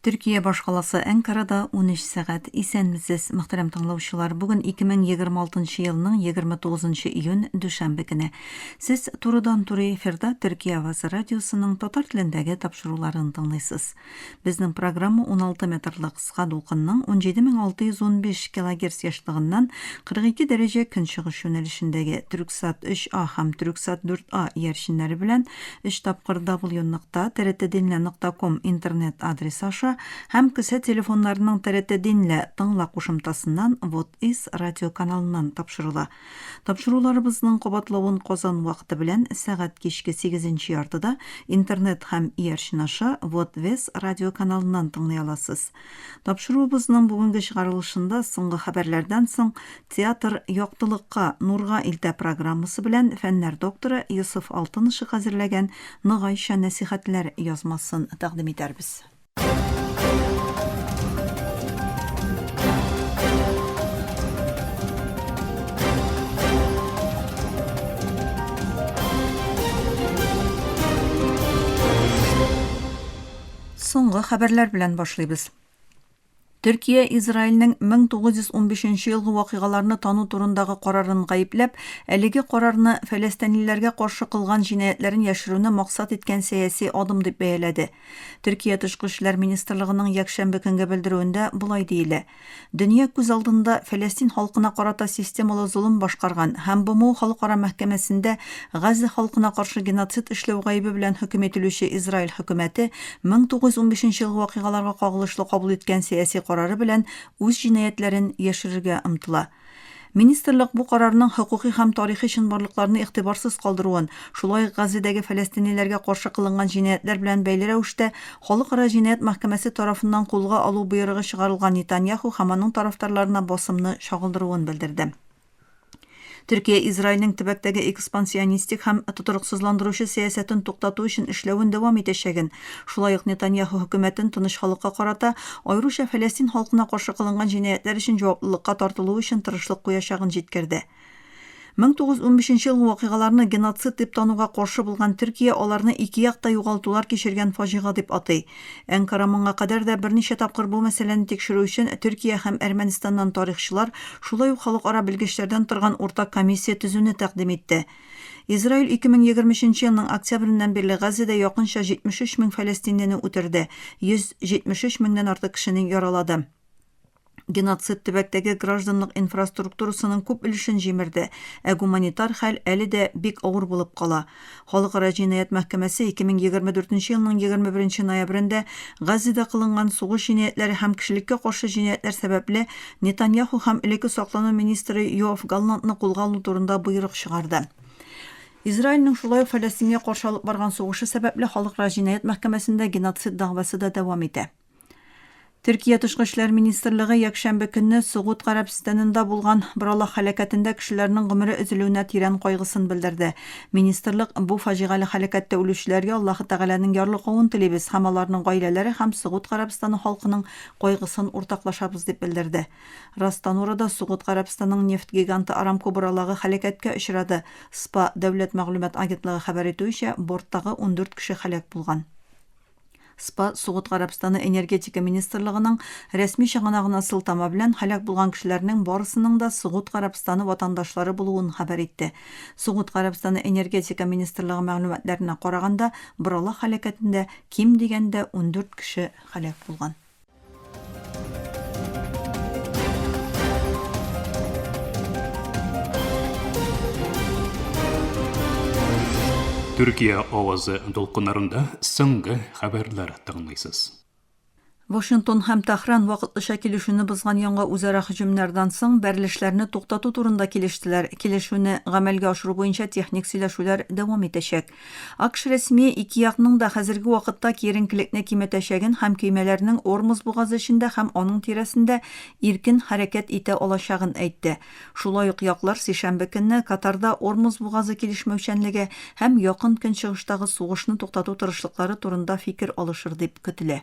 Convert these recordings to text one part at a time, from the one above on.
Төркия башкаласы Әнкарада 13 сәгать исәнмесез мөхтәрәм тыңлаучылар. Бүген 2026 елның 29 июнь дүшәмбе көне. Сез турыдан-туры эфирда Төркия Авазы радиосының татар телендәге тапшыруларын тыңлыйсыз. Безнең программа 16 метрлык кыска дулкынның 17615 кГц яшьлыгыннан 42 дәрәҗә көнчыгыш юнәлешендәге Түрксат 3А һәм Түрксат 4А иярченнәре белән 3 тапкыр www.trtdinla.com интернет адресы аша һәм кесә телефоннарының TRT Dinle тыңла кушымтасыннан Вот-Ис радио каналыннан тапшырыла. Тапшыруларыбызның кабатлавын Казан вакыты белән сәгать кичке 8 яртыда интернет һәм иярчен аша Вот-Вес радио каналыннан тыңлый аласыз. Тапшыруыбызның бүгенге чыгарылышында соңгы хәбәрләрдән соң театр яктылыкка, нурга илтә программасы белән фәннәр докторы Йосыф Алтынышев хәзерләгән Ныгайша нәсихәтләр язмасын тәкъдим итәрбез. Соңгы хәбәрләр белән башлыйбыз. Төркия Израильнең 1915 елгы вакыйгаларны тану турындагы карарын гаепләп, әлеге карарны фәләстинлеләргә каршы кылган җинаятьләрен яшерүне максат иткән сәяси адым дип бәяләде. Төркия Тышкы эшләр министрлыгының якшәмбе көнгә белдерүендә булай диелә. Дөнья күз алдында Фәләстин халкына карата системалы зулым башкарган һәм БМО халыкара мәхкәмәсендә Газа халкына каршы геноцид эшләү гаебе белән хөкем ителүче Израиль хөкүмәте 1915 елгы вакыйгаларга кагылышлы кабул иткән сәяси карары белән үз җинаятьләрен яшерергә омтыла. Министрлык бу карарның хукукый һәм тарихи чынбарлыкларны игътибарсыз калдыруын, шулай Газадагы фәләстинлеләргә каршы кылынган җинаятьләр белән бәйле рәвештә Халыкара җинаять мәхкәмәсе тарафыннан кулга алу боерыгы чыгарылган Нетаньяху һәм аның тарафдарларына басымны чагылдыруын белдерде. Төркия Израильнең төбәктәге экспансионистик һәм тотрыксызландыручы сәясәтен туктату өчен эшләвен дәвам итәчәген, шулай ук Нетаньяху хөкүмәтен тыныч халыкка карата, аеруча Фәләстин халкына каршы кылынган җинаятьләр өчен җаваплылыкка тартылу өчен тырышлык куячагын җиткерде. 1915 елгы вакыйгаларны геноцид дип тануга каршы булган Төркия аларны ике якта югалтулар кичергән фаҗига дип атый. Әнкара моңа кадәр дә берничә тапкыр бу мәсьәләне тикшерү өчен Төркия һәм Әрмәнстаннан тарихчылар, шулай ук халыкара белгечләрдән торган уртак комиссия төзүне тәкъдим итте. Израиль 2023 елның октябреннән бирле Газада якынча 73 мең фәләстинлене үтерде, 173 меңнән артык кешене яралады. Геноцид төбәктәге гражданлык инфраструктурасының күп өлешен җимерде, ә гуманитар хәл әле дә бик авыр булып кала. Халыкара җинаять мәхкәмәсе 2024 елның 21 ноябрендә Газада кылынган сугыш җинаятләре һәм кешелеккә каршы җинаятләр сәбәпле Нетаньяху һәм элекке саклану министры Йоав Галлантны кулга алу турында боерык чыгарды. Израильнең шулай Фәләстингә каршы алып барган сугышы сәбәпле Халыкара җинаять мәхкәмәсендә геноцид дәгъвасы да дәвам итә. Төркия Тышкы эшләр министрлыгы якшәмбе көнне Сугуд Гарәбстанында булган Бралах һәлакәтендә кешеләрнең гомере өзелүенә тирән кайгысын белдерде. Министрлык бу фаҗигале һәлакәттә үлүчеләргә Аллаһ Тәгаләнең ярлыгын телибез һәм аларның гаиләләре һәм Сугуд Гарәбстаны халкының кайгысын уртаклашабыз дип белдерде. Растанурада Сугуд Гарәбстанның нефт гиганты Арамко Бралагы һәлакәткә очрады. СПА дәүләт мәгълүмат агентлыгы хәбәр итүенчә, борттагы 14 кеше һәлак булган. СПА Сугуд Гарәбстаны энергетика министрлыгының рәсми чыганагына сылтама белән һәлак булган кешеләрнең барысының да Сугуд Гарәбстаны ватандашлары булуын хәбәр итте. Сугуд Гарәбстаны энергетика министрлыгы мәгълүматларына караганда, Бралах һәлакәтендә ким дигәндә 14 кеше һәлак булган. Төркия авазы дулкыннарында соңгы хәбәрләр тыңлыйсыз. Вашингтон һәм Тәһран вакытлыча килешүне бозган яңа үзара һөҗүмнәрдән соң берлешләрне туктату турында килештеләр. Килешүне гамәлгә ашыру буенча техник сөйләшүләр дәвам итәчәк. АКШ рәсми ике якның да хәзерге вакытта киеренкелекне киметәчәген һәм көймәләрнең Ормуз бугазы эчендә һәм аның тирәсендә иркен хәрәкәт итә алачагын әйтте. Шулай ук яклар сишәмбе көнне Катарда Ормуз бугазы килешмәүчәнлеге һәм якын көнчыгыштагы сугышны туктату тырышлыклары турында фикер алышыр дип көтелә.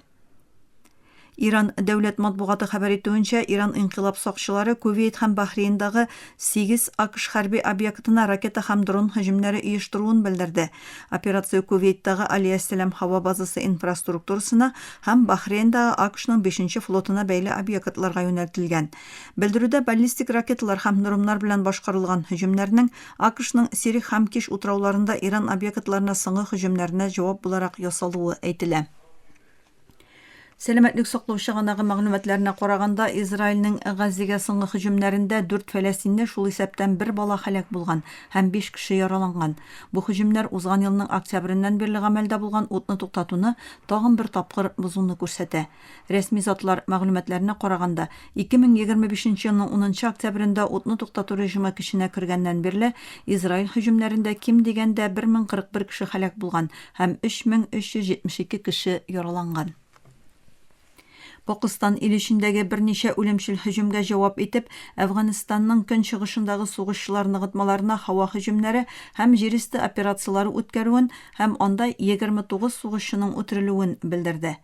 Иран дәүләт матбугаты хәбәр итүенчә, Иран инқилаб сакчылары Кувейт һәм Бахрейндагы 8 АКШ хәрби объектына ракета һәм дрон һөҗүмнәре оештыруын белдерде. Операция Кувейттагы Алия-Сәлам һава базасы инфраструктурасына һәм Бахрейндагы АКШның 5-нче флотына бәйле объектларга юнәлтелгән. Белдерүдә баллистик ракеталар һәм дроннар белән башкарылган һөҗүмнәрнең АКШның Сирих һәм Киш утрауларында Иран объектларына соңгы һөҗүмнәренә җавап буларак ясалуы әйтелә. Сәламәтлек саклау чыганагы мәгълүматларына караганда, Израильнең Газзага соңгы һөҗүмнәрендә 4 фәләстинле, шул исәптән 1 бала һәлак булган һәм 5 кеше яраланган. Бу һөҗүмнәр узган елның октябреннән бирле гамәлдә булган утны туктатуны тагын бер тапкыр бузуны күрсәтә. Рәсми затлар мәгълүматларына караганда, 2025 елның 10 октябрендә утны туктату режимы көченә кергәннән бирле Израиль һөҗүмнәрендә ким дигәндә 1041 кеше һәлак булган һәм 3372 кеше яраланган. Пакистан илешендәге берничә үлемчел һөҗүмгә җавап итеп, Әфганстанның көнчыгышындагы сугышчылар ныгытмаларына һава һөҗүмнәре һәм җиристе операциялары үткәрүен һәм анда 29 сугышчының үтерелүен белдерде.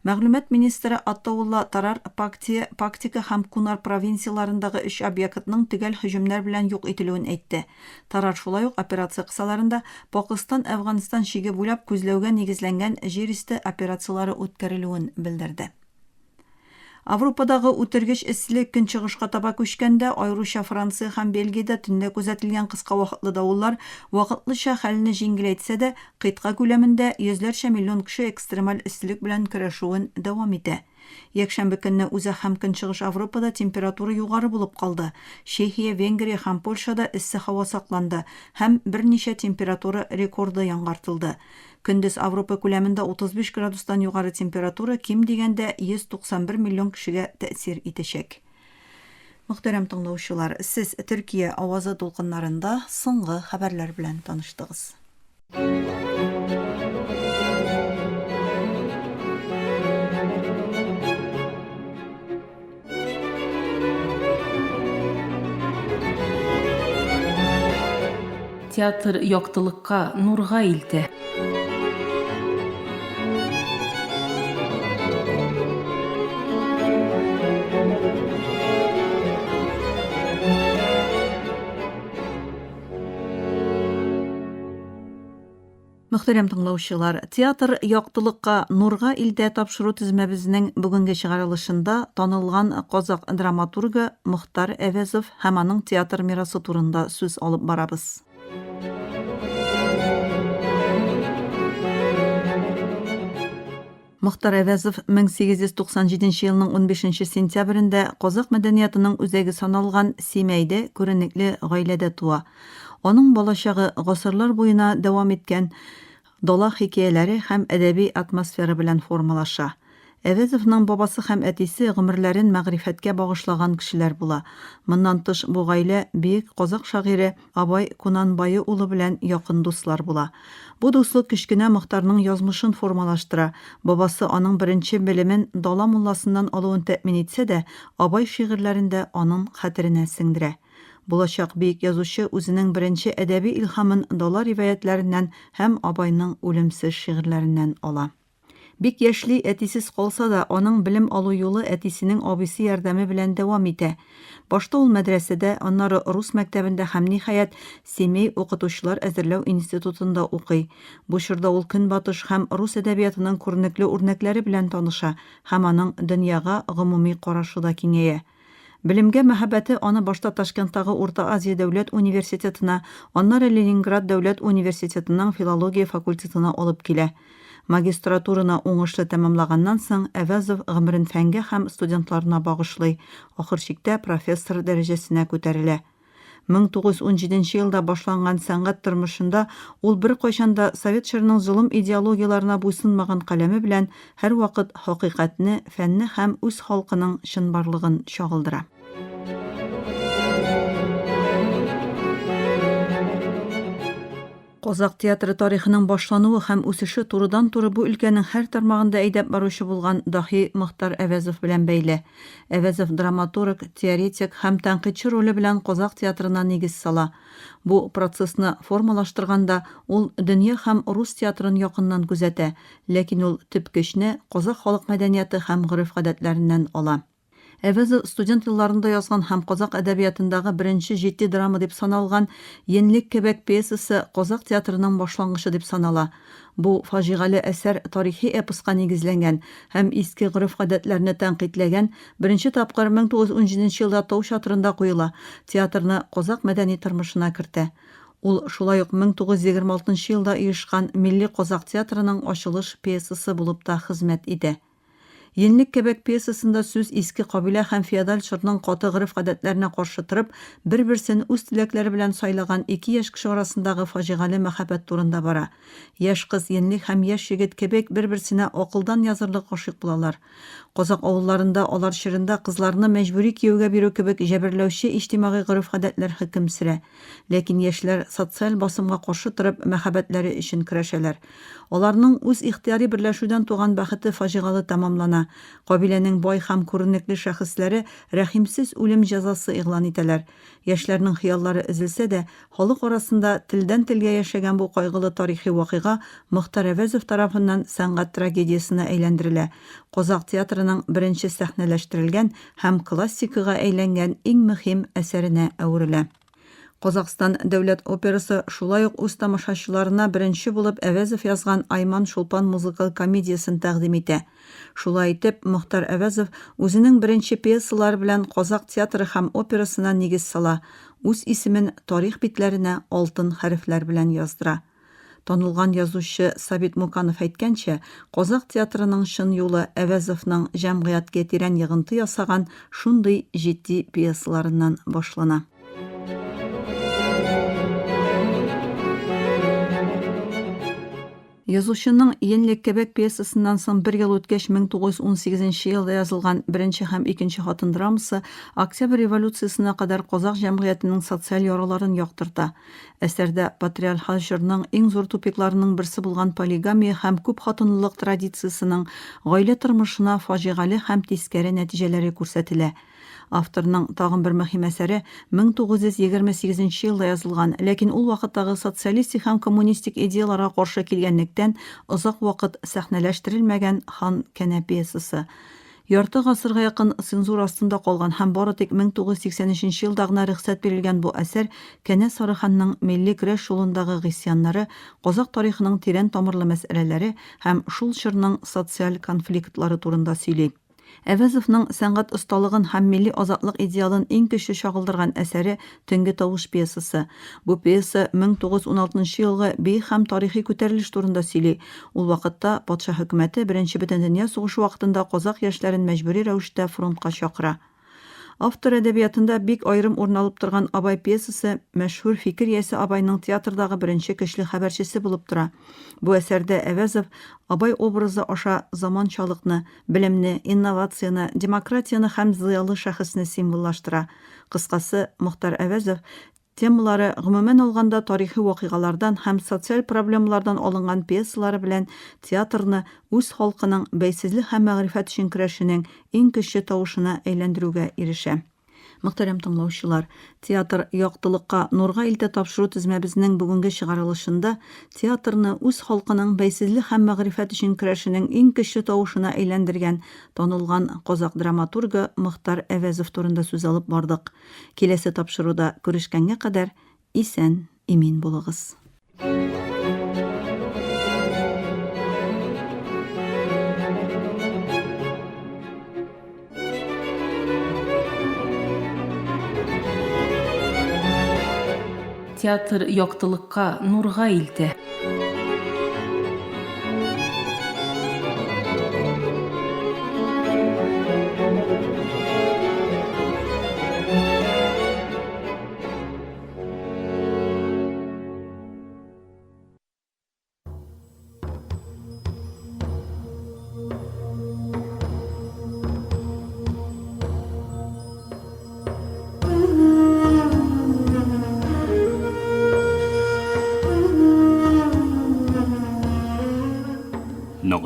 Мәгълүмат министры Аттаулла Тарар Пактика һәм Кунар провинцияларындагы 3 объектның төгәл һөҗүмнәр белән юк ителүен әйтте. Тарар шулай ук операция кысаларында Пакистан-Әфганстан шиге буйлап күзләүгә нигезләнгән җиристе операциялары үткәрелүен белдерде. Авропадагы үтергеч эсселек көнчыгышка таба күчкәндә, аеруча Франция һәм Бельгиядә төндә күзәтелгән кыска вакытлы давыллар вакытлыча хәлне җиңеләйтсә дә, кыйтга күләмендә йөзләрчә миллион кеше экстремаль эсселек белән көрәшүен дәвам итә. Якшәмбе көнне үзәк һәм көнчыгыш Авропада температура югары булып калды. Чехия, Венгрия һәм Польшада эссе һава сакланды һәм берничә температура рекорды яңартылды. Көндез Авропа күләмендә 35 градустан югары температура ким дигәндә 191 миллион кешегә тәэсир итәчәк. Мөхтәрәм тыңлаучылар, сез Төркия авазы тулкыннарында соңгы хәбәрләр белән таныштыгыз. Театр яктылыкка, нурга илтә. Мөхтәрәм тыңлаучылар, театр яктылыкка, нурга илтә тапшыру тизмәбезнең бүгенге чыгарылышында танылган казак драматургы Мөхтар Әвәзов һәм аның театр мирасы турында сүз алып барабыз. Мөхтар Әвәзов 1897 елның 15 сентябрендә казак мәдәниятының үзәге саналган Семәйдә күренекле гаиләдә туа. Аның балачагы гасырлар буена дәвам иткән дала хикәяләре һәм әдәби атмосфера белән формалаша. Әвәзовның бабасы һәм әтисе гомерләрен мәгърифәткә багышлаган кешеләр була. Моннан тыш бу гаилә бөек казак шагыйре Абай Кунанбай улы белән якын дуслар була. Бу дуслык кечкенә Мөхтарның язмышын формалаштыра. Бабасы аның беренче белемен дала мулласыннан алуын тәэмин итсә дә, Абай шигырьләрендә аның хәтеренә сеңдерә. Булачак бөек язучы үзенең беренче әдәби илһамын дала риваятләреннән һәм Абайның үлемсез шигырьләреннән ала. Бик яшьли әтисез калса да, аның белем алу юлы әтисенең абыйсы ярдәме белән дәвам итә. Башта ул мәдрәсәдә, аннары рус мәктәбендә һәм ниһаять Семей укытучылар әзерләү институтында укый. Бу чорда ул көнбатыш һәм рус әдәбиятының күренекле үрнәкләре белән таныша һәм аның дөньяга гомуми карашы да киңәя. Белемгә мәхәббәте аны башта Ташкенттагы Урта Азия дәүләт университетына, аннары Ленинград дәүләт университетының филология факультетына алып килә. Магистратураны уңышлы тәмамлаганнан соң Әвәзов гомерен фәнгә һәм студентларына багышлый, ахыр чиктә профессор дәрәҗәсенә күтәрелә. 1917 елда башланган сәнгать тормышында ул беркайчанда Совет чорының зулым идеологияларына буйсынмаган каләме белән һәрвакыт хакыйкатьне, фәнне һәм үз халкының чынбарлыгын чагылдыра. Козак театры тарихының башлануы һәм үсеше турыдан-туры бу өлкәнең һәр тармагында әйдәп баручы булган Дахи Мөхтәр Әвәзов белән бәйле. Әвәзов драматург, теоретик һәм тәнкыйтьче роле белән Козак театрына нигез сала. Бу процессны формалаштырганда ул дөнья һәм рус театрын якыннан күзәтә, ләкин ул төп көчне Козак халык мәдәнияты һәм гореф-гадәтләреннән ала. Әвәзов студент елларында язган һәм Козак әдәбиятындагы беренче җитди драма дип саналган Енлек кебек пьесасы Козак театрының башлангычы дип санала. Бу фаҗигале әсәр тарихи эпоска нигезләнгән һәм иске гореф-гадәтләрне тәнкыйтьләгән, беренче тапкыр 1917 елда Тау театрында куела, театрны Козак мәдәни тормышына кертә. Ул шулай ук 1926 елда оешкан Милли Козак театрының ачылыш пьесасы булып та хезмәт итә. Енлек кебек пьесасында сүз иске кабилә һәм феодаль чорның каты гореф-гадәтләренә каршы торып, бер-берсен үз теләкләре белән сайлаган ике яшь кеше арасындагы фаҗигале мәхәббәт турында бара. Яшь кыз Енлек һәм яшь егет кебек бер-берсенә акылдан язырлык гашыйк булалар. Козак авылларында алар чорында кызларны мәҗбүри кияүгә бирү кебек җәберләүче иҗтимагый гореф-гадәтләр хөкем сөрә. Ләкин яшьләр социаль басымга каршы торып мәхәббәтләре өчен көрәшәләр. Аларның үз ихтияри берләшүдән туган бәхете фаҗигале тамамлана. Кабиләнең бай һәм күренекле шәхесләре рәхимсез үлем җәзасы игълан итәләр. Яшьләрнең хыяллары өзелсә дә, халык арасында телдән телгә яшәгән бу кайгылы тарихи вакыйга Мөхтәр Әвәзов тарафыннан сәнгать трагедиясенә әйләндерелә. Козак театрының беренче сәхнәләштерелгән һәм классикага әйләнгән иң мөһим әсәренә әверелә. Казакстан дәүләт операсы шулай ук үз тамашачыларына беренче булып Әвәзов язган Айман Шулпан музыкаль комедиясын тәкъдим итә. Шулай итеп, Мөхтәр Әвәзов үзенең беренче пьесалары белән Казак театры һәм операсына нигез сала, үз исемен тарих битләренә алтын хәрефләр белән яздыра. Танылган язучы Сабит Муканов әйткәнчә, Казак театрының чын юлы Әвәзовның җәмгыятькә тирән йогынты ясаган шундый җитди пьесаларыннан башлана. Язучының Енлек кебек пьесасыннан соң бер ел үткәч 1918 елда язылган беренче һәм икенче хатын драмасы Октябрь революциясына кадәр Казак җәмгыятенең социаль яраларын яктырта. Әсәрдә патриархаль җырның иң зур тупикларының берсе булган полигамия һәм күп хатынлылык традициясенең гаилә тормышына фаҗигале һәм тискәре нәтиҗәләре күрсәтелә. Авторның тагын бер мөһим әсәре 1928 елда язылган, ләкин ул вакыттагы социалистик һәм коммунистик идеяларга каршы килгәнлектән озак вакыт сәхнәләштерелмәгән Хан Кәнә пьесасы. Ярты гасырга якын цензура астында калган һәм бары тик 1983 елда гына рөхсәт бирелгән бу әсәр Кәнә Сарыханның милли көрәш юлындагы гысьяннары, Казак тарихының тирән тамырлы мәсьәләләре һәм шул чорның социаль конфликтлары турында сөйли. Әвәзовның сәнгать осталыгын һәм милли азатлык идеалын иң көчле чагылдырган әсәре Төнге тавыш пьесасы. Бу пьеса 1916 елгы бей һәм тарихи күтәрелеш турында сөйли. Ул вакытта патша хөкүмәте Беренче Бөтендөнья сугышы вакытында Казак яшьләрен мәҗбүри рәвештә фронтка чакыра. Автор әдәбиятында бик аерым урын алып торган Абай пьесасы мәшһүр фикер иясе Абайның театрдагы беренче көчле хәбәрчесе булып тора. Бу әсәрдә Әвәзов Абай образы аша заманчалыкны, белемне, инновацияны, демократияны һәм зыялы шәхесне символлаштыра. Кыскасы, Мөхтәр Әвәзов темалары гомумән алганда тарихи вакыйгалардан һәм социаль проблемалардан алынган пьесалары белән театрны үз халкының бәйсезлек һәм мәгърифәт өчен көрәшенең иң көчле тавышына әйләндерүгә ирешә. Мөхтәрәм тыңлаучылар, театр яктылыкка, нурга илтә тапшыру тизмәбезнең бүгенге чыгарылышында театрны үз халкының бәйсезлек һәм мәгърифәт өчен көрәшенең иң көчле тавышына әйләндергән танылган Казак драматургы Мөхтәр Әвәзов турында сүз алып бардык. Киләсе тапшыруда күрешкәнгә кадәр исән, имин булыгыз. Театр яктылыкка, нурга илтә.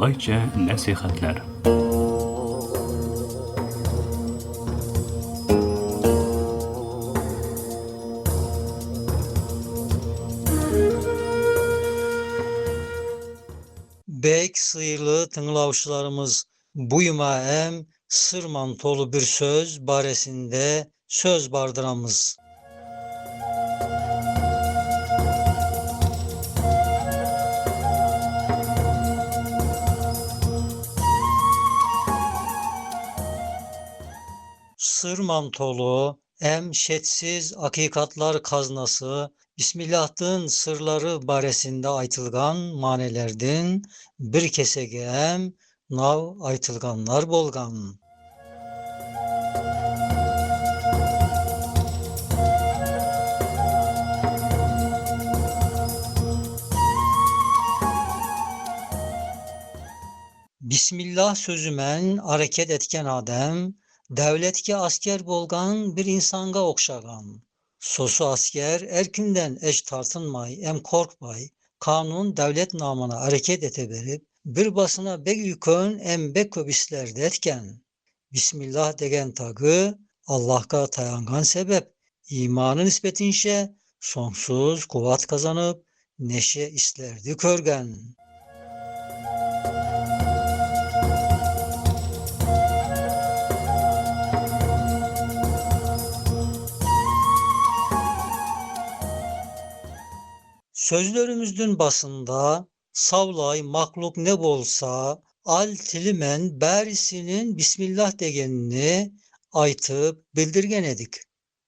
Turgayça nasihatler. Bek sıyırlı tınlavuşlarımız buyma em sır mantolu bir söz baresinde söz bardıramız. Sır mantolu em şetsiz hakikatlar kaznası Bismillah'tın sırları baresinde aytılgan manelerdin bir kesege em nav aytılganlar bolgan. Bismillah sözümen hareket etken adem, devletke asker bolgan bir insanga okşagan. Sosu asker erkimden eş tartınmay, em korkmay, kanun devlet namına hareket eteberip, bir basına bek yükön em bek köbislerde etken. Bismillah degen tagı, Allah'a tayangan sebep, imanı nispetinşe, sonsuz kuvat kazanıp, neşe islerdi körgen. Sözlerimizдің basında savlay makluk ne bolsa al tilimen bärisinin Bismillah degenini aytıp bildirgen edik.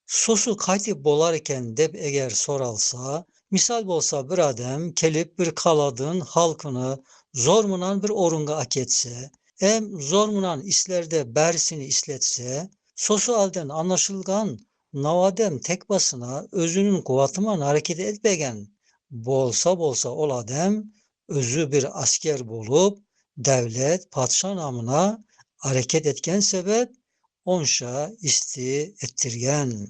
Sosu kaytip bolarken dep eger soralsa, misal bolsa bir adem kelip bir kaladın halkını zormunan bir orunga aketse, em zormunan islerde bärisini isletse, sosu alden anlaşılgan navadem tek basına özünün kuvatıman hareket etmegen. Bolsa ol adem özü bir asker bolup devlet padşah namına hareket etken sebep onşa isti ettirgen.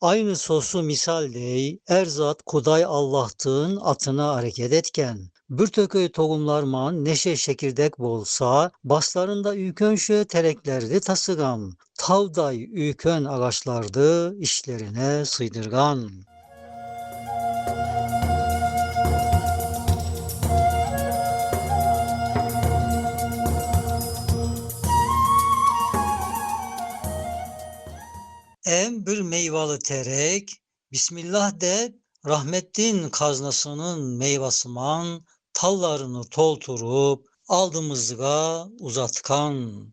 Aynı sosu misal dey, erzat Kuday Allah'tın atına hareket etken. Bir tököy tohumlarman neşe şekirdek bolsa, baslarında ükönşö tereklerdi tasıgan. Tavday ükön ağaçlardı işlerine sıydırgan. Em bir meyvalı terek, Bismillah de rahmettin kaznasının meyvasıman tallarını tolturup aldımızga uzatkan.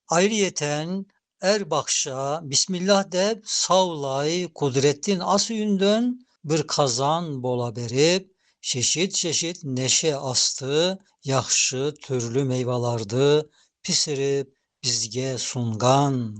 Ayrıyeten Erbakşa Bismillah de savlay kudrettin asüyünden bir kazan bola berip çeşit neşe astı, yaxşı türlü meyvalardı pisirip bizge sungan.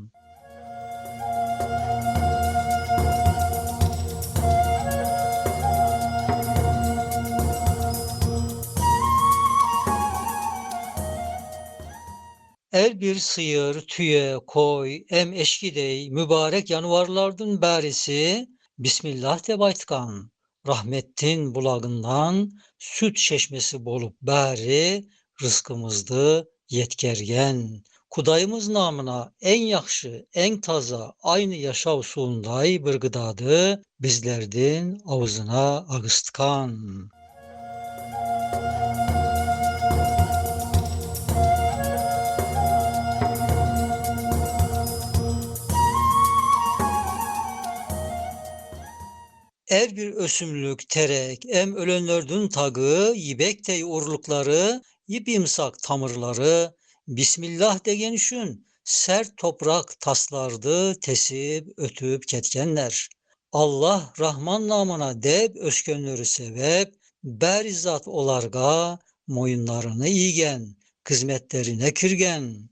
Er bir sıyır, tüye, koy, em eşkidey, mübarek yanvarlardın bərisi, Bismillah de baytkan, rahmettin bulağından süt çeşmesi bolup bəri, rızkımızdı yetkergen. Kudayımız namına en yaxşı, en taza, aynı yaşav suunday bir gıdadı, bizlerdin ağzına ağıstkan. Er bir ösümlük, terek, em ölenlerdün tagı, yibektey urlukları, yip imsak tamırları, Bismillah degen üçün, sert toprak taslardı, tesip, ötüp ketkenler. Allah Rahman namına deb öskönleri sebep, berizat olarga moyunlarını iyigen, hizmetlerine kirgen.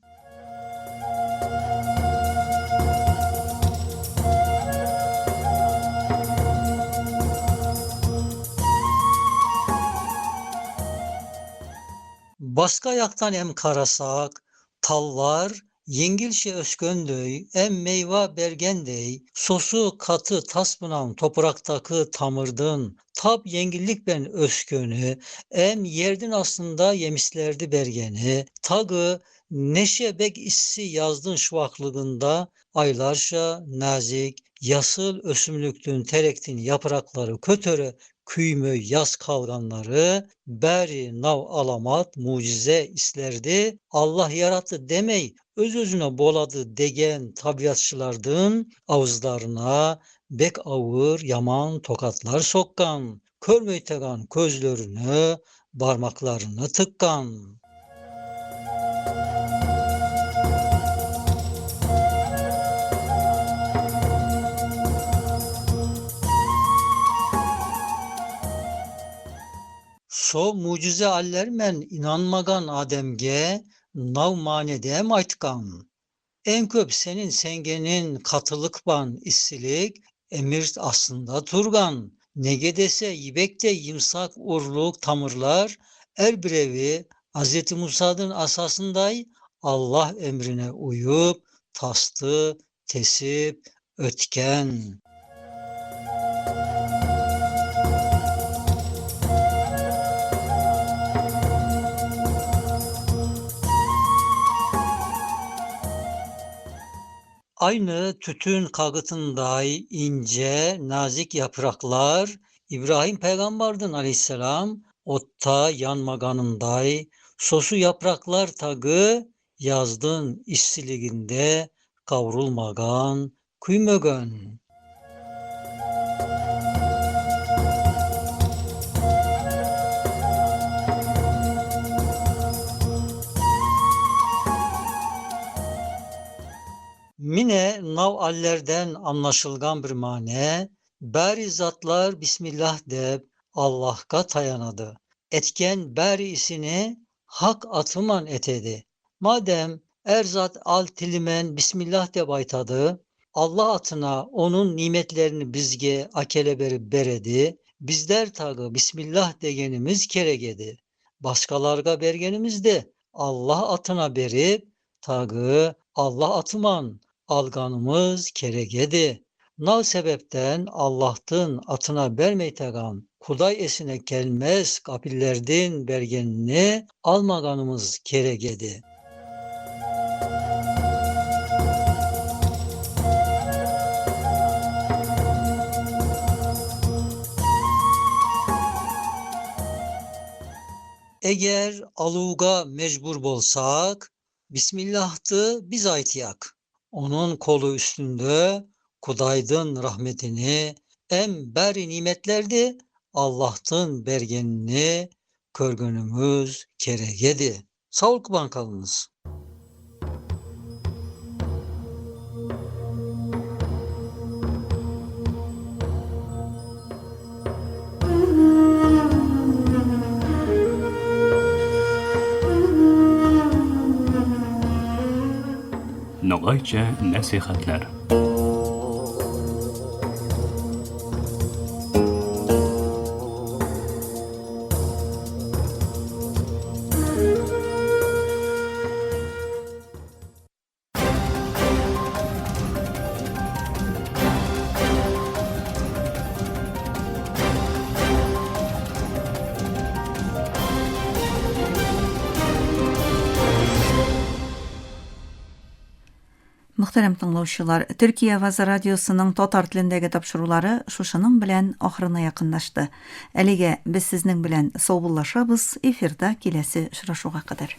Başka yaktan hem karasak, tallar, yengilşe ösköndöy, em meyva bergendey, sosu katı tasbınan topraktaki tamırdın, tab yengillik ben öskönü, em yerdin aslında yemislerdi bergeni, tagı neşe bek issi yazdın şuvaklığında, aylarca nazik, yasıl ösümlüktün terektin yaprakları kötöre küymö yaz kalganları beri nav alamat mucize islerdi. Allah yarattı demey öz özüne boladı degen tabiatçılardın ağızlarına bek ağır yaman tokatlar sokkan, körmeytegan közlerini parmaklarını tıkkan. So mucize allermen inanmagan ademge nav manedem aytkan. En köp senin sengenin katılık ban issilik emir aslında turgan. Nege dese yibekte yimsak urluk tamırlar er birevi Hz. Musa'nın asasınday Allah emrine uyup tastı, tesip, ötken. Aynı tütün kağıtınday ince, nazik yapraklar İbrahim Peygamber'din aleyhisselam otta yanmaganınday sosu yapraklar tagı yazdın işsiliginde kavrulmagan, küymögön. Mine nav allerden anlaşılgan bir mane, bari zatlar Bismillah deb Allah'a tayanadı. Etken bari isini hak atıman etedi. Madem erzat al tilimen Bismillah deb aytadı, Allah atına onun nimetlerini bizge akeleberi beredi, bizler tagı Bismillah degenimiz keregedi. Başkalarga bergenimiz de Allah atına berip, tagı Allah atıman alganımız keregedi. Nav sebepten Allah'tın atına bermeytegan Kuday esine gelmez kapillerdin bergenini almaganımız keregedi. Eğer aluga mecbur bolsak, Bismillah'tı biz aytiyak. Onun kolu üstünde Kudaydın rahmetini em beri nimetlerdi Allah'tın bergenini körgünümüz keregedi. Sağlık bankalınız. Nogayça nasihatler. Muhterem tыңлаучылар, Türkiye Avaz Radiosu'nun Tatar tilindəgi tapşırıqları şuşының белән ахырына якынлашты. Әлегә без сезнең белән саубуллашабыз, эфирда киләсе очрашуга кадәр.